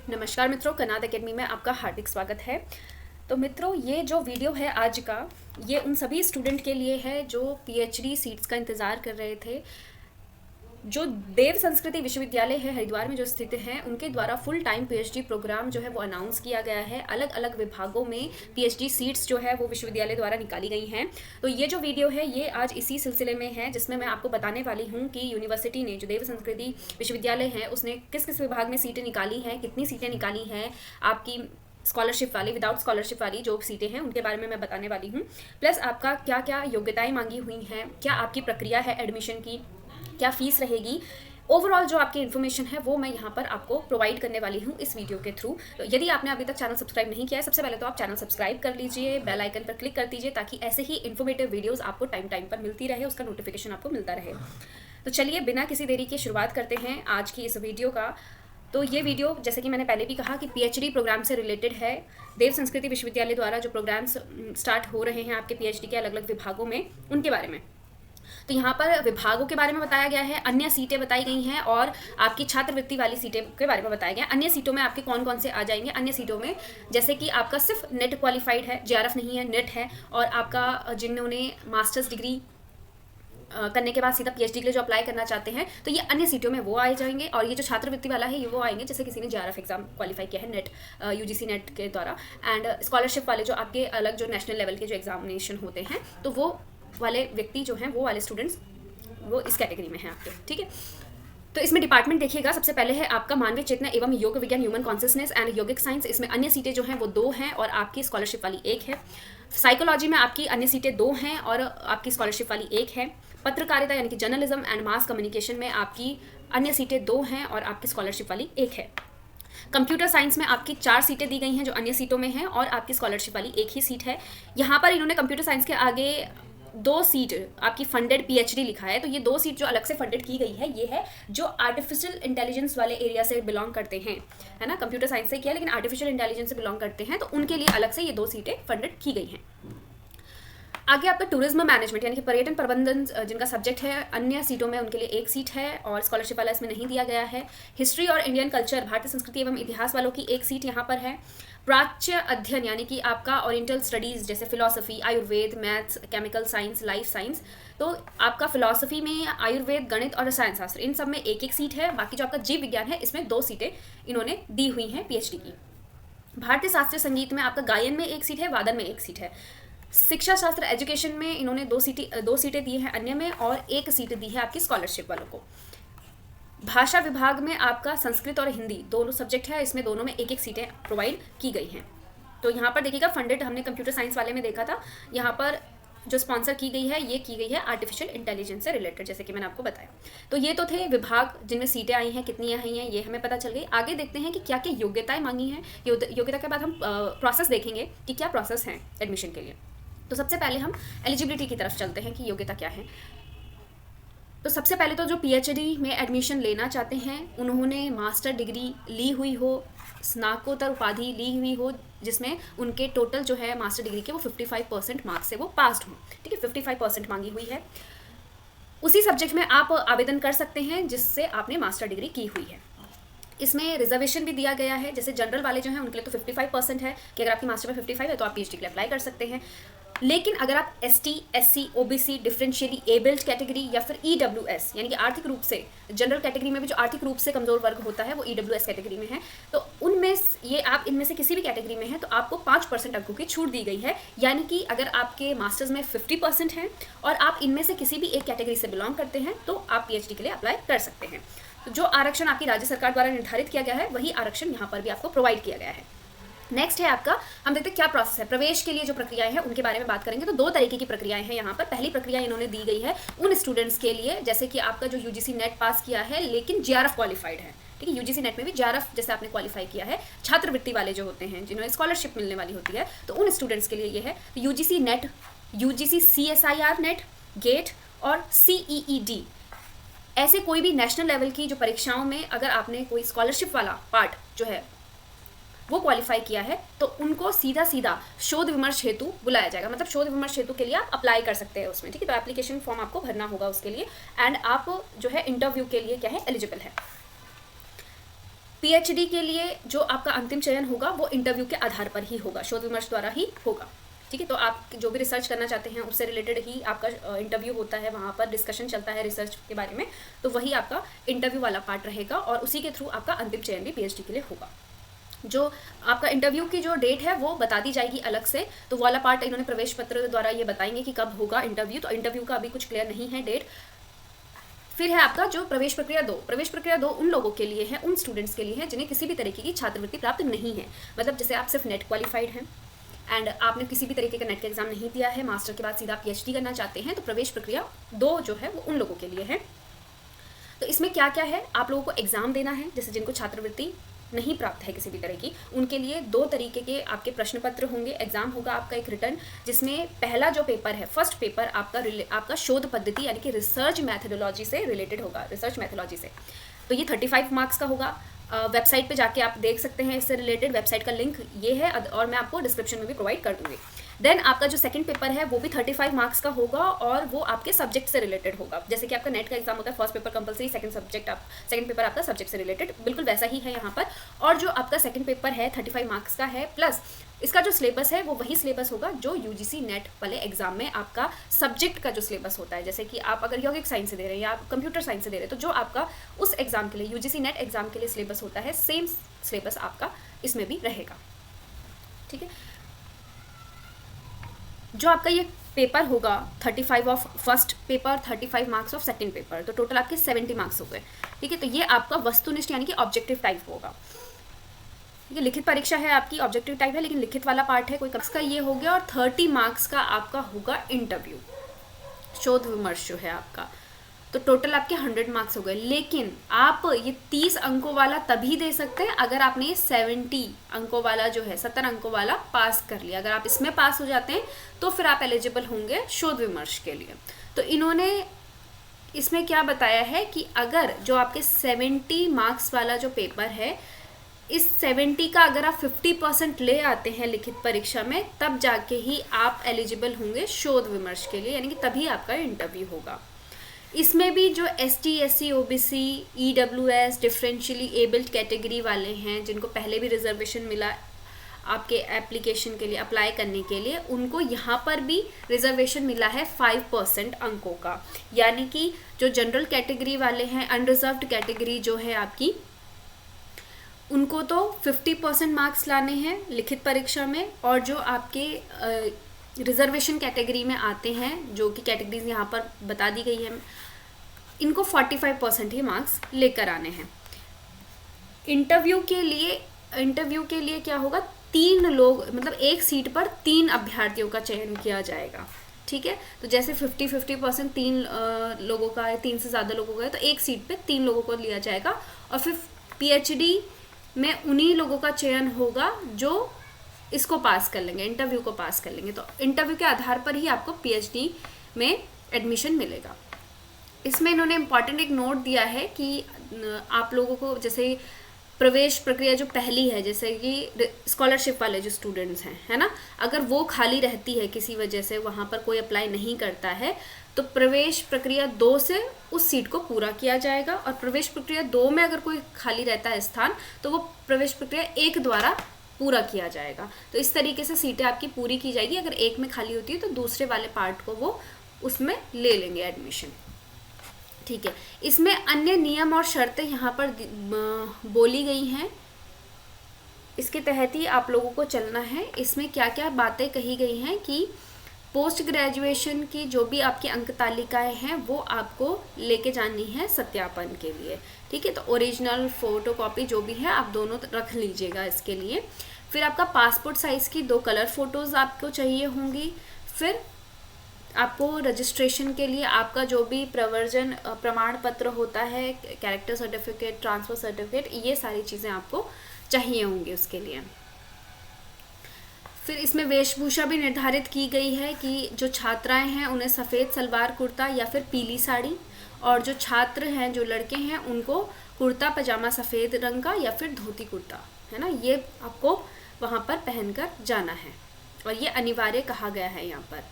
नमस्कार मित्रों, कनाद एकेडमी में आपका हार्दिक स्वागत है। तो मित्रों, ये जो वीडियो है आज का, ये उन सभी स्टूडेंट के लिए है जो पीएचडी सीट्स का इंतज़ार कर रहे थे। जो देव संस्कृति विश्वविद्यालय है हरिद्वार में जो स्थित है, उनके द्वारा फुल टाइम पीएचडी प्रोग्राम जो है वो अनाउंस किया गया है। अलग अलग विभागों में पीएचडी सीट्स जो है वो विश्वविद्यालय द्वारा निकाली गई हैं। तो ये जो वीडियो है ये आज इसी सिलसिले में है, जिसमें मैं आपको बताने वाली हूँ कि यूनिवर्सिटी ने, जो देव संस्कृति विश्वविद्यालय है, उसने किस किस विभाग में सीटें निकाली हैं, कितनी सीटें निकाली हैं, आपकी स्कॉलरशिप वाली, विदाउट स्कॉलरशिप वाली जो सीटें हैं उनके बारे में मैं बताने वाली हूँ। प्लस आपका क्या क्या योग्यताएं मांगी हुई हैं, क्या आपकी प्रक्रिया है एडमिशन की, क्या फीस रहेगी, ओवरऑल जो आपकी इन्फॉर्मेशन है वो मैं यहाँ पर आपको प्रोवाइड करने वाली हूँ इस वीडियो के थ्रू। तो यदि आपने अभी तक चैनल सब्सक्राइब नहीं किया है, सबसे पहले तो आप चैनल सब्सक्राइब कर लीजिए, बेल आइकन पर क्लिक कर दीजिए, ताकि ऐसे ही इन्फॉर्मेटिव वीडियोस आपको टाइम टाइम पर मिलती रहे, उसका नोटिफिकेशन आपको मिलता रहे। तो चलिए बिना किसी देरी के शुरुआत करते हैं आज की इस वीडियो का। तो ये वीडियो, जैसे कि मैंने पहले भी कहा, कि पीएचडी प्रोग्राम से रिलेटेड है। देव संस्कृति विश्वविद्यालय द्वारा जो प्रोग्राम्स स्टार्ट हो रहे हैं आपके पीएचडी के अलग अलग विभागों में, उनके बारे में। तो यहाँ पर विभागों के बारे में बताया गया है, अन्य सीटें बताई गई हैं और आपकी छात्रवृत्ति वाली सीटें के बारे में बताया गया है। अन्य सीटों में आपके कौन कौन से आ जाएंगे। अन्य सीटों में जैसे कि आपका सिर्फ नेट क्वालिफाइड है, जेआरएफ नहीं है, नेट है, और आपका जिन्होंने मास्टर्स डिग्री करने के बाद सीधा पीएचडी के लिए जो अप्लाई करना चाहते हैं, तो ये अन्य सीटों में वो आए जाएंगे। और ये जो छात्रवृत्ति वाला है ये वो आएंगे जैसे किसी ने जेआरएफ एग्जाम क्वालिफाई किया है नेट, यूजीसी नेट के द्वारा। एंड स्कॉलरशिप वाले जो आपके अलग जो नेशनल लेवल के जो एग्जामिनेशन होते हैं, तो वो वाले व्यक्ति जो हैं, वो वाले स्टूडेंट्स वो इस कैटेगरी में हैं आपके। ठीक है, तो इसमें डिपार्टमेंट देखिएगा। सबसे पहले है आपका मानवीय चेतना एवं योग विज्ञान, human consciousness and yogic science. इसमें अन्य सीटें जो हैं वो 2 हैं और आपकी स्कॉलरशिप वाली 1 है। साइकोलॉजी में आपकी अन्य सीटें 2 हैं और आपकी स्कॉलरशिप वाली 1 है। पत्रकारिता यानी कि जर्नलिज्म एंड मास कम्युनिकेशन में आपकी अन्य सीटें 2 हैं और आपकी स्कॉलरशिप वाली 1 है। कंप्यूटर साइंस में आपकी 4 सीटें दी गई हैं जो अन्य सीटों में हैं और आपकी स्कॉलरशिप वाली 1 ही सीट है। यहाँ पर इन्होंने कंप्यूटर साइंस के आगे 2 सीट आपकी फंडेड पीएचडी लिखा है। तो ये 2 सीट जो अलग से फंडेड की गई है, ये है जो आर्टिफिशियल इंटेलिजेंस वाले एरिया से बिलोंग करते हैं, है ना। कंप्यूटर साइंस से किया लेकिन आर्टिफिशियल इंटेलिजेंस से बिलोंग करते हैं, तो उनके लिए अलग से ये 2 सीटें फंडेड की गई हैं। आगे आपका टूरिज्म मैनेजमेंट यानी कि पर्यटन प्रबंधन जिनका सब्जेक्ट है, अन्य सीटों में उनके लिए 1 सीट है और स्कॉलरशिप वाला इसमें नहीं दिया गया है। हिस्ट्री और इंडियन कल्चर, भारतीय संस्कृति एवं इतिहास वालों की 1 सीट यहाँ पर है। प्राच्य अध्ययन यानी कि आपका ओरिएंटल स्टडीज़ जैसे philosophy, Ayurveda, maths, chemical science, life science, तो आपका फिलॉसफी में आयुर्वेद, गणित और रसायन शास्त्र, इन सब में 1-1 सीट है। बाकी जो आपका जीव विज्ञान है, इसमें 2 सीटें इन्होंने दी हुई हैं पीएचडी की। भारतीय शास्त्रीय संगीत में आपका गायन में 1 सीट है, वादन में 1 सीट है। शिक्षा शास्त्र एजुकेशन में इन्होंने 2 सीटें दी हैं अन्य में, और 1 सीट दी है आपकी स्कॉलरशिप वालों को। भाषा विभाग में आपका संस्कृत और हिंदी दोनों सब्जेक्ट है, इसमें दोनों में 1-1 सीटें प्रोवाइड की गई हैं। तो यहाँ पर देखिएगा, फंडेड हमने कंप्यूटर साइंस वाले में देखा था, यहाँ पर जो स्पॉन्सर की गई है ये की गई है आर्टिफिशियल इंटेलिजेंस से रिलेटेड, जैसे कि मैंने आपको बताया। तो ये तो थे विभाग जिनमें सीटें आई हैं, कितनी आई हैं ये हमें पता चल गई। आगे देखते हैं कि क्या क्या योग्यताएं मांगी हैं। योग्यता के बाद हम प्रोसेस देखेंगे कि क्या प्रोसेस है एडमिशन के लिए। तो सबसे पहले हम एलिजिबिलिटी की तरफ चलते हैं कि योग्यता क्या है। तो सबसे पहले तो जो पीएचडी में एडमिशन लेना चाहते हैं, उन्होंने मास्टर डिग्री ली हुई हो, स्नातकोत्तर उपाधि ली हुई हो, जिसमें उनके टोटल जो है मास्टर डिग्री के वो 55% मार्क्स से वो पास्ड हों। ठीक है, 55% मांगी हुई है। उसी सब्जेक्ट में आप आवेदन कर सकते हैं जिससे आपने मास्टर डिग्री की हुई है। इसमें रिजर्वेशन भी दिया गया है, जैसे जनरल वाले जो हैं उनके लिए तो 55% है कि अगर आपकी मास्टर में 55 है तो आप पीएचडी के लिए अप्लाई कर सकते हैं। लेकिन अगर आप ST, SC, OBC, differentially abled category या फिर ईडब्ल्यूएस यानी कि आर्थिक रूप से, जनरल कैटेगरी में भी जो आर्थिक रूप से कमजोर वर्ग होता है वो ईडब्ल्यूएस कैटेगरी में है, तो उनमें ये आप इनमें से किसी भी कैटेगरी में है तो आपको 5% अंकों की छूट दी गई है। यानी कि अगर आपके मास्टर्स में 50% है और आप इनमें से किसी भी एक कैटेगरी से बिलोंग करते हैं तो आप पीएचडी के लिए अप्लाई कर सकते हैं। तो जो आरक्षण आपकी राज्य सरकार द्वारा निर्धारित किया गया है, वही आरक्षण यहाँ पर भी आपको प्रोवाइड किया गया है। नेक्स्ट है आपका, हम देखते हैं क्या प्रोसेस है। प्रवेश के लिए जो प्रक्रियाएं हैं उनके बारे में बात करेंगे। तो 2 तरीके की प्रक्रियाएं हैं यहाँ पर। पहली प्रक्रिया इन्होंने दी गई है उन स्टूडेंट्स के लिए जैसे कि आपका जो यूजीसी नेट पास किया है लेकिन जेआरएफ क्वालिफाइड है। ठीक है, यूजीसी नेट में भी जेआरएफ जैसे आपने क्वालिफाई किया है, छात्रवृत्ति वाले जो होते हैं जिन्हें स्कॉलरशिप मिलने वाली होती है, तो उन स्टूडेंट्स के लिए ये है UGC NET, UGC CSIR NET, GATE और सीईईडी। ऐसे कोई भी नेशनल लेवल की जो परीक्षाओं में अगर आपने कोई स्कॉलरशिप वाला पार्ट जो है वो क्वालिफाई किया है तो उनको सीधा सीधा शोध विमर्श हेतु बुलाया जाएगा। मतलब शोध विमर्श हेतु के लिए आप अप्लाई कर सकते हैं उसमें। ठीक है, तो एप्लीकेशन फॉर्म आपको भरना होगा उसके लिए, एंड आप जो है इंटरव्यू के लिए क्या है एलिजिबल है। पीएचडी के लिए जो आपका अंतिम चयन होगा वो इंटरव्यू के आधार पर ही होगा, शोध विमर्श द्वारा ही होगा। ठीक है, तो आप जो भी रिसर्च करना चाहते हैं उससे रिलेटेड ही आपका इंटरव्यू होता है, वहाँ पर डिस्कशन चलता है रिसर्च के बारे में, तो वही आपका इंटरव्यू वाला पार्ट रहेगा और उसी के थ्रू आपका अंतिम चयन भी पीएचडी के लिए होगा। जो आपका इंटरव्यू की जो डेट है वो बता दी जाएगी अलग से, तो वो वाला पार्ट इन्होंने प्रवेश पत्र द्वारा ये बताएंगे कि कब होगा इंटरव्यू, तो इंटरव्यू का अभी कुछ क्लियर नहीं है डेट। फिर है आपका जो प्रवेश प्रक्रिया 2। प्रवेश प्रक्रिया 2 उन लोगों के लिए है, उन स्टूडेंट्स के लिए है जिन्हें किसी भी तरीके की छात्रवृत्ति प्राप्त नहीं है। मतलब जैसे आप सिर्फ नेट क्वालिफाइड हैं एंड आपने किसी भी तरीके का नेट का एग्जाम नहीं दिया है, मास्टर के बाद सीधा पीएचडी करना चाहते हैं, तो प्रवेश प्रक्रिया 2 जो है वो उन लोगों के लिए है। तो इसमें क्या क्या है, आप लोगों को एग्जाम देना है, जैसे जिनको छात्रवृत्ति नहीं प्राप्त है किसी भी तरह की, उनके लिए 2 तरीके के आपके प्रश्न पत्र होंगे। एग्जाम होगा आपका एक रिटर्न, जिसमें पहला जो पेपर है, फर्स्ट पेपर आपका शोध पद्धति यानी कि रिसर्च मैथडोलॉजी से रिलेटेड होगा, रिसर्च मैथडोलॉजी से। तो ये 35 मार्क्स का होगा। वेबसाइट पे जाके आप देख सकते हैं, इससे रिलेटेड वेबसाइट का लिंक ये है और मैं आपको डिस्क्रिप्शन में भी प्रोवाइड कर दूंगी। देन आपका जो सेकंड पेपर है वो भी 35 मार्क्स का होगा और वो आपके सब्जेक्ट से रिलेटेड होगा। जैसे कि आपका नेट का एग्जाम होता है, first paper compulsory, second paper आपका सब्जेक्ट से रिलेटेड, बिल्कुल वैसा ही है यहाँ पर। और जो आपका सेकंड पेपर है 35 मार्क्स का है, प्लस इसका जो सिलेबस है वो वही सिलेबस होगा जो यूजीसी नेट वाले एग्जाम में आपका सब्जेक्ट का जो सिलेबस होता है। जैसे कि आप अगर यौगिक साइंस से दे रहे हैं या आप कंप्यूटर साइंस से दे रहे हैं, तो जो आपका उस एग्जाम के लिए यूजीसी नेट एग्जाम के लिए सिलेबस होता है, सेम सिलेबस आपका इसमें भी रहेगा। ठीक है, जो आपका ये पेपर होगा 35 of first paper, 35 marks of second paper, तो टोटल आपके 70 मार्क्स हो गए। ठीक है, तो ये आपका वस्तुनिष्ठ यानी कि ऑब्जेक्टिव टाइप होगा। ठीक है, लिखित परीक्षा है आपकी, ऑब्जेक्टिव टाइप है लेकिन लिखित वाला पार्ट है, कोई का ये हो गया। और 30 मार्क्स का आपका होगा इंटरव्यू, शोध विमर्श जो है आपका, तो टोटल आपके 100 मार्क्स हो गए। लेकिन आप ये 30 अंकों वाला तभी दे सकते हैं अगर आपने ये 70 अंकों वाला जो है 70 अंकों वाला पास कर लिया। अगर आप इसमें पास हो जाते हैं तो फिर आप एलिजिबल होंगे शोध विमर्श के लिए। तो इन्होंने इसमें क्या बताया है कि अगर जो आपके 70 मार्क्स वाला जो पेपर है, इस 70 का अगर आप 50% ले आते हैं लिखित परीक्षा में, तब जाके ही आप एलिजिबल होंगे शोध विमर्श के लिए, यानी कि तभी आपका इंटरव्यू होगा। इसमें भी जो ST SC OBC EWS differentially abled category वाले हैं, जिनको पहले भी रिजर्वेशन मिला आपके एप्लीकेशन के लिए अप्लाई करने के लिए, उनको यहाँ पर भी रिजर्वेशन मिला है 5% अंकों का। यानी कि जो जनरल कैटेगरी वाले हैं, अनरिजर्व्ड कैटेगरी जो है आपकी, उनको तो 50% मार्क्स लाने हैं लिखित परीक्षा में, और जो आपके रिजर्वेशन कैटेगरी में आते हैं, जो कि कैटेगरीज यहाँ पर बता दी गई है, इनको 45% ही मार्क्स लेकर आने हैं। इंटरव्यू के लिए क्या होगा, 3 लोग, मतलब एक सीट पर 3 अभ्यर्थियों का चयन किया जाएगा। ठीक है, तो जैसे 50% 3 लोगों का है, 3 से ज़्यादा लोगों का है, तो एक सीट पे 3 लोगों को लिया जाएगा। और फिर पीएचडी में उन्हीं लोगों का चयन होगा जो इसको पास कर लेंगे, इंटरव्यू को पास कर लेंगे। तो इंटरव्यू के आधार पर ही आपको पीएचडी में एडमिशन मिलेगा। इसमें इन्होंने इम्पॉर्टेंट एक नोट दिया है कि आप लोगों को जैसे प्रवेश प्रक्रिया जो पहली है, जैसे कि स्कॉलरशिप वाले जो स्टूडेंट्स हैं, है ना, अगर वो खाली रहती है किसी वजह से, वहाँ पर कोई अप्लाई नहीं करता है, तो प्रवेश प्रक्रिया 2 से उस सीट को पूरा किया जाएगा। और प्रवेश प्रक्रिया 2 में अगर कोई खाली रहता है स्थान, तो वो प्रवेश प्रक्रिया 1 द्वारा पूरा किया जाएगा। तो इस तरीके से सीटें आपकी पूरी की जाएगी। अगर एक में खाली होती है तो दूसरे वाले पार्ट को वो उसमें ले लेंगे एडमिशन। ठीक है, इसमें अन्य नियम और शर्तें यहाँ पर बोली गई हैं, इसके तहत ही आप लोगों को चलना है। इसमें क्या क्या बातें कही गई हैं कि पोस्ट ग्रेजुएशन की जो भी आपकी अंक तालिकाएँ हैं वो आपको लेके जानी है सत्यापन के लिए। ठीक है, तो ओरिजिनल फोटोकॉपी जो भी है आप दोनों रख लीजिएगा इसके लिए। फिर आपका पासपोर्ट साइज़ की 2 कलर फ़ोटोज़ आपको चाहिए होंगी। फिर आपको रजिस्ट्रेशन के लिए आपका जो भी प्रवर्जन प्रमाण पत्र होता है, कैरेक्टर सर्टिफिकेट, ट्रांसफ़र सर्टिफिकेट, ये सारी चीज़ें आपको चाहिए होंगी उसके लिए। फिर इसमें वेशभूषा भी निर्धारित की गई है कि जो छात्राएं हैं उन्हें सफ़ेद सलवार कुर्ता या फिर पीली साड़ी, और जो छात्र हैं, जो लड़के हैं, उनको कुर्ता पजामा सफ़ेद रंग का या फिर धोती कुर्ता, है ना, ये आपको वहाँ पर पहनकर जाना है और ये अनिवार्य कहा गया है यहाँ पर।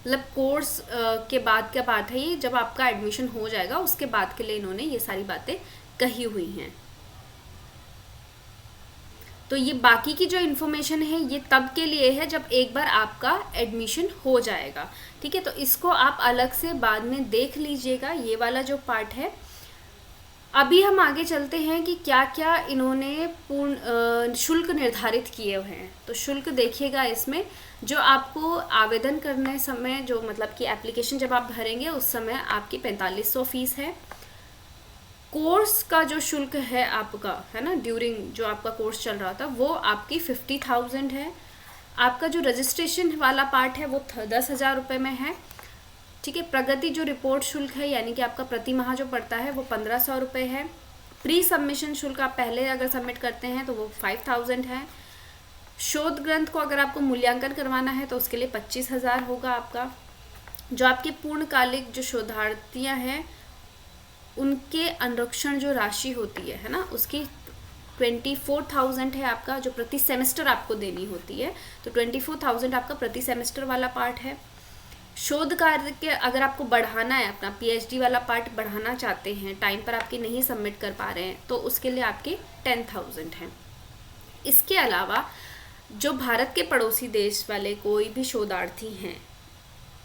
मतलब कोर्स के बाद का बात है ये, जब आपका एडमिशन हो जाएगा उसके बाद के लिए इन्होंने ये सारी बातें कही हुई हैं। तो ये बाकी की जो इन्फॉर्मेशन है ये तब के लिए है जब एक बार आपका एडमिशन हो जाएगा, ठीक है। तो इसको आप अलग से बाद में देख लीजिएगा, ये वाला जो पार्ट है। अभी हम आगे चलते हैं कि क्या क्या इन्होंने पूर्ण शुल्क निर्धारित किए हुए हैं। तो शुल्क देखिएगा इसमें, जो आपको आवेदन करने समय, जो मतलब कि एप्लीकेशन जब आप भरेंगे उस समय आपकी 4500 फीस है। कोर्स का जो शुल्क है आपका, है ना, ड्यूरिंग जो आपका कोर्स चल रहा था, वो आपकी 50,000 है। आपका जो रजिस्ट्रेशन वाला पार्ट है वो 10,000 रुपये में है, ठीक है। प्रगति जो रिपोर्ट शुल्क है यानी कि आपका प्रति माह जो पड़ता है वो 1500 रुपये है। प्री सबमिशन शुल्क आप पहले अगर सबमिट करते हैं तो वो 5000 है। शोध ग्रंथ को अगर आपको मूल्यांकन करवाना है तो उसके लिए 25,000 होगा आपका। जो आपके पूर्णकालिक जो शोधार्थियाँ हैं उनके अनुरक्षण जो राशि होती है ना, उसकी 24,000 है आपका, जो प्रति सेमेस्टर आपको देनी होती है। तो 24,000 आपका प्रति सेमेस्टर वाला पार्ट है। शोध कार्य के अगर आपको बढ़ाना है, अपना पीएचडी वाला पार्ट बढ़ाना चाहते हैं, टाइम पर आपकी नहीं सबमिट कर पा रहे हैं, तो उसके लिए आपके 10,000 है। इसके अलावा जो भारत के पड़ोसी देश वाले कोई भी शोधार्थी हैं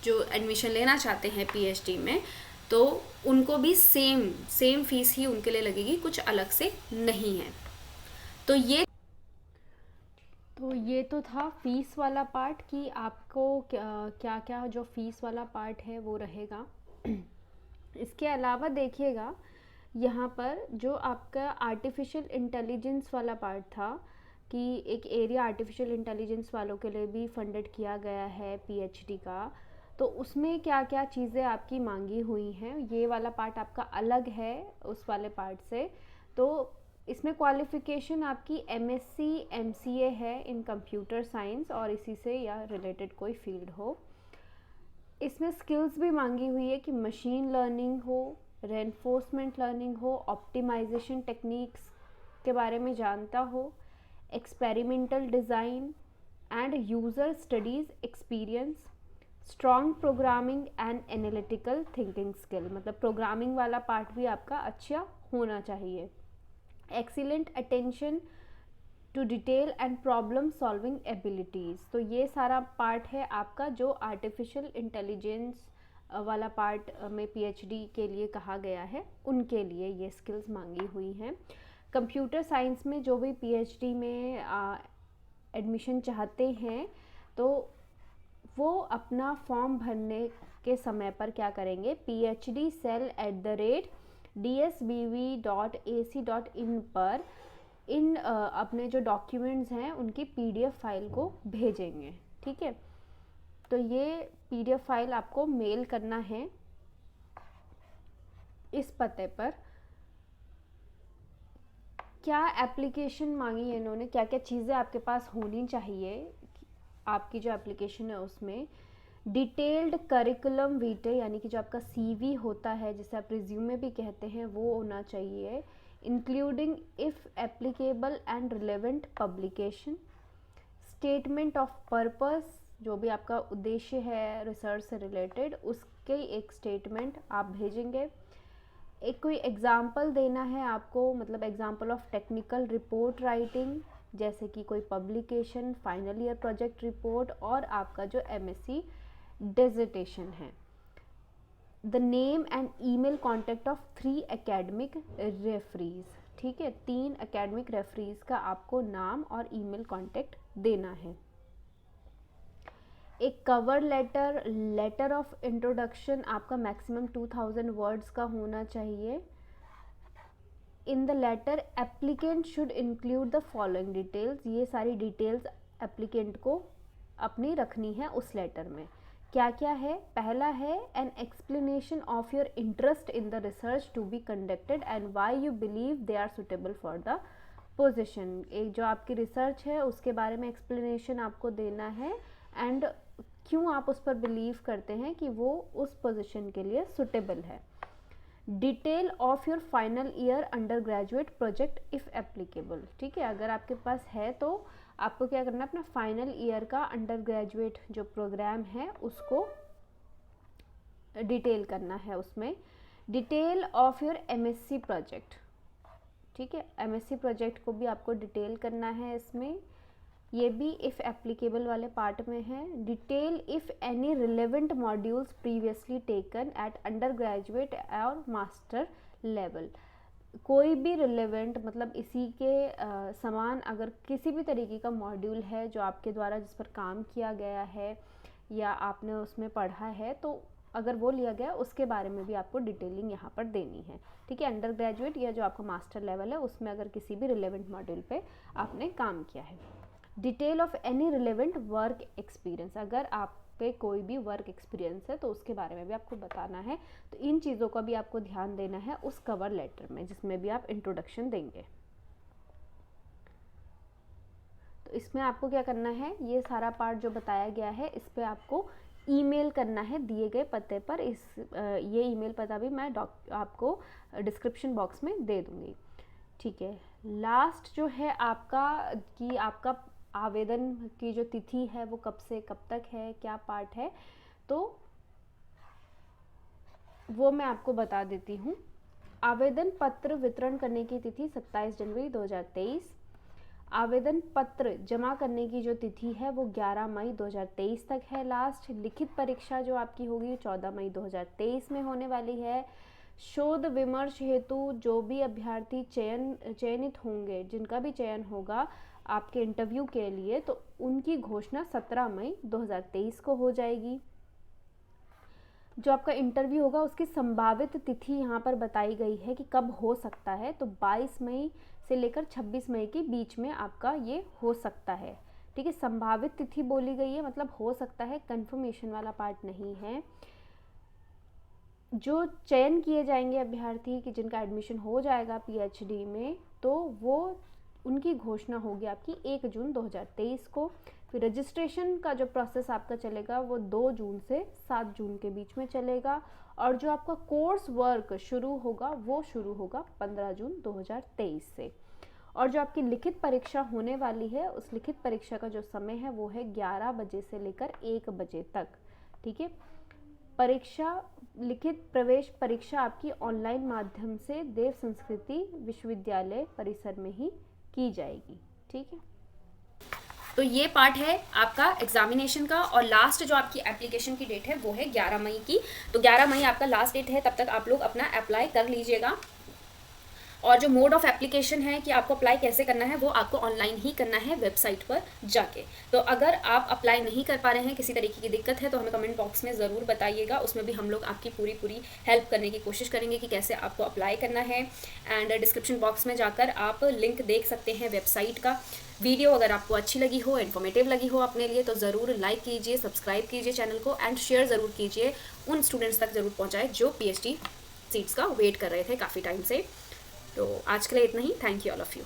जो एडमिशन लेना चाहते हैं पीएचडी में, तो उनको भी सेम फीस ही उनके लिए लगेगी, कुछ अलग से नहीं है। तो ये तो था फीस वाला पार्ट कि आपको क्या क्या जो फीस वाला पार्ट है वो रहेगा। इसके अलावा देखिएगा यहाँ पर जो आपका आर्टिफिशियल इंटेलिजेंस वाला पार्ट था कि एक एरिया आर्टिफिशियल इंटेलिजेंस वालों के लिए भी फंडेड किया गया है पीएचडी का। तो उसमें क्या क्या चीज़ें आपकी मांगी हुई हैं, ये वाला पार्ट आपका अलग है उस वाले पार्ट से। तो इसमें क्वालिफ़िकेशन आपकी एमएससी एमसीए है इन कंप्यूटर साइंस और इसी से या रिलेटेड कोई फील्ड हो। इसमें स्किल्स भी मांगी हुई है कि मशीन लर्निंग हो, रेनफोर्समेंट लर्निंग हो, ऑप्टिमाइजेशन टेक्निक्स के बारे में जानता हो, experimental design and user studies experience, strong programming and analytical thinking skill, मतलब प्रोग्रामिंग वाला पार्ट भी आपका अच्छा होना चाहिए। Excellent attention to detail and problem solving abilities. तो ये सारा पार्ट है आपका जो आर्टिफिशियल इंटेलिजेंस वाला पार्ट में पीएचडी के लिए कहा गया है, उनके लिए ये स्किल्स मांगी हुई हैं। कंप्यूटर साइंस में जो भी पीएचडी में एडमिशन चाहते हैं तो वो अपना फॉर्म भरने के समय पर क्या करेंगे, phdscell@dsbv.ac.in पर इन अपने जो डॉक्यूमेंट्स हैं उनकी पीडीएफ फाइल को भेजेंगे, ठीक है। तो ये पीडीएफ फाइल आपको मेल करना है इस पते पर। क्या एप्लीकेशन मांगी है इन्होंने, क्या क्या चीज़ें आपके पास होनी चाहिए आपकी जो एप्लीकेशन है उसमें, डिटेल्ड करिकुलम वीटे यानी कि जो आपका सीवी होता है जिसे आप रिज्यूमे भी कहते हैं वो होना चाहिए, including if applicable and relevant publication, statement of purpose, जो भी आपका उद्देश्य है रिसर्च से रिलेटेड उसके एक स्टेटमेंट आप भेजेंगे। एक कोई एग्जाम्पल देना है आपको, मतलब example of technical report writing, जैसे कि कोई publication, final year project report और आपका जो एमएससी डिसर्टेशन है। The name and email contact of 3 academic referees, ठीक है, 3 एकेडमिक रेफरीज का आपको नाम और ईमेल कॉन्टेक्ट देना है। एक cover letter, letter of introduction आपका मैक्सिमम 2000 वर्ड्स का होना चाहिए। In the letter applicant should include the following details, ये सारी डिटेल्स एप्लीकेंट को अपनी रखनी है उस लेटर में। क्या क्या है, पहला है an explanation of your interest in the research to be conducted and why you believe they are suitable for the position. एक जो आपकी रिसर्च है उसके बारे में एक्सप्लेनेशन आपको देना है एंड क्यों आप उस पर बिलीव करते हैं कि वो उस पोजीशन के लिए सुटेबल है। Detail of your final year under graduate project if applicable, ठीक है, अगर आपके पास है तो आपको क्या करना है, अपना फाइनल ईयर का अंडर ग्रेजुएट जो प्रोग्राम है उसको डिटेल करना है उसमें, detail of your MSc project, ठीक है। एमएससी प्रोजेक्ट को भी आपको डिटेल करना है इसमें, ये भी इफ़ एप्लीकेबल वाले पार्ट में है। Detail if any relevant modules previously taken at undergraduate और मास्टर लेवल, कोई भी रिलेवेंट मतलब इसी के समान अगर किसी भी तरीके का मॉड्यूल है जो आपके द्वारा जिस पर काम किया गया है या आपने उसमें पढ़ा है, तो अगर वो लिया गया उसके बारे में भी आपको डिटेलिंग यहाँ पर देनी है, ठीक है। अंडर ग्रेजुएट या जो आपका मास्टर लेवल है उसमें अगर किसी भी रिलेवेंट मॉड्यूल पे आपने काम किया है। Detail of any relevant work experience, अगर आप पे कोई भी वर्क एक्सपीरियंस है तो उसके बारे में भी आपको बताना है। तो इन चीज़ों का भी आपको ध्यान देना है उस कवर लेटर में जिसमें भी आप इंट्रोडक्शन देंगे। तो इसमें आपको क्या करना है, ये सारा पार्ट जो बताया गया है इस पर आपको ईमेल करना है दिए गए पते पर। ये ईमेल पता भी मैं आपको डिस्क्रिप्शन बॉक्स में दे दूँगी, ठीक है। लास्ट जो है आपका आवेदन की जो तिथि है वो कब से कब तक है, क्या पार्ट है, तो वो मैं आपको बता देती हूँ। आवेदन पत्र वितरण करने की तिथि 27 जनवरी 2023। आवेदन पत्र जमा करने की जो तिथि है वो 11 मई 2023 तक है लास्ट। लिखित परीक्षा जो आपकी होगी 14 मई 2023 में होने वाली है। शोध विमर्श हेतु जो भी अभ्यर्थी चयनित होंगे, जिनका भी चयन होगा आपके इंटरव्यू के लिए, तो उनकी घोषणा 17 मई 2023 को हो जाएगी। जो आपका इंटरव्यू होगा उसकी संभावित तिथि यहाँ पर बताई गई है कि कब हो सकता है, तो 22 मई से लेकर 26 मई के बीच में आपका ये हो सकता है, ठीक है। संभावित तिथि बोली गई है, मतलब हो सकता है, कंफर्मेशन वाला पार्ट नहीं है। जो चयन किए जाएंगे अभ्यर्थी कि जिनका एडमिशन हो जाएगा पीएचडी में, तो वो उनकी घोषणा होगी आपकी 1 जून 2023 को। फिर रजिस्ट्रेशन का जो प्रोसेस आपका चलेगा वो 2 जून से 7 जून के बीच में चलेगा, और जो आपका कोर्स वर्क शुरू होगा वो शुरू होगा 15 जून 2023 से। और जो आपकी लिखित परीक्षा होने वाली है उस लिखित परीक्षा का जो समय है वो है 11 बजे से लेकर 1 बजे तक, ठीक है। परीक्षा लिखित प्रवेश परीक्षा आपकी ऑनलाइन माध्यम से देव संस्कृति विश्वविद्यालय परिसर में ही की जाएगी, ठीक है। तो ये पार्ट है आपका एग्जामिनेशन का, और लास्ट जो आपकी एप्लीकेशन की डेट है वो है 11 मई की। तो 11 मई आपका लास्ट डेट है, तब तक आप लोग अपना अप्लाई कर लीजिएगा। और जो मोड ऑफ एप्लीकेशन है कि आपको अप्लाई कैसे करना है वो आपको ऑनलाइन ही करना है वेबसाइट पर जाके। तो अगर आप अप्लाई नहीं कर पा रहे हैं, किसी तरीके की दिक्कत है, तो हमें कमेंट बॉक्स में ज़रूर बताइएगा। उसमें भी हम लोग आपकी पूरी हेल्प करने की कोशिश करेंगे कि कैसे आपको अप्लाई करना है। एंड डिस्क्रिप्शन बॉक्स में जाकर आप लिंक देख सकते हैं वेबसाइट का। वीडियो अगर आपको अच्छी लगी हो, इन्फॉर्मेटिव लगी हो अपने लिए, तो ज़रूर लाइक कीजिए, सब्सक्राइब कीजिए चैनल को, एंड शेयर ज़रूर कीजिए, उन स्टूडेंट्स तक ज़रूर पहुँचाए जो PhD सीट्स का वेट कर रहे थे काफ़ी टाइम से। तो आज के लिए इतना ही। Thank you all of you.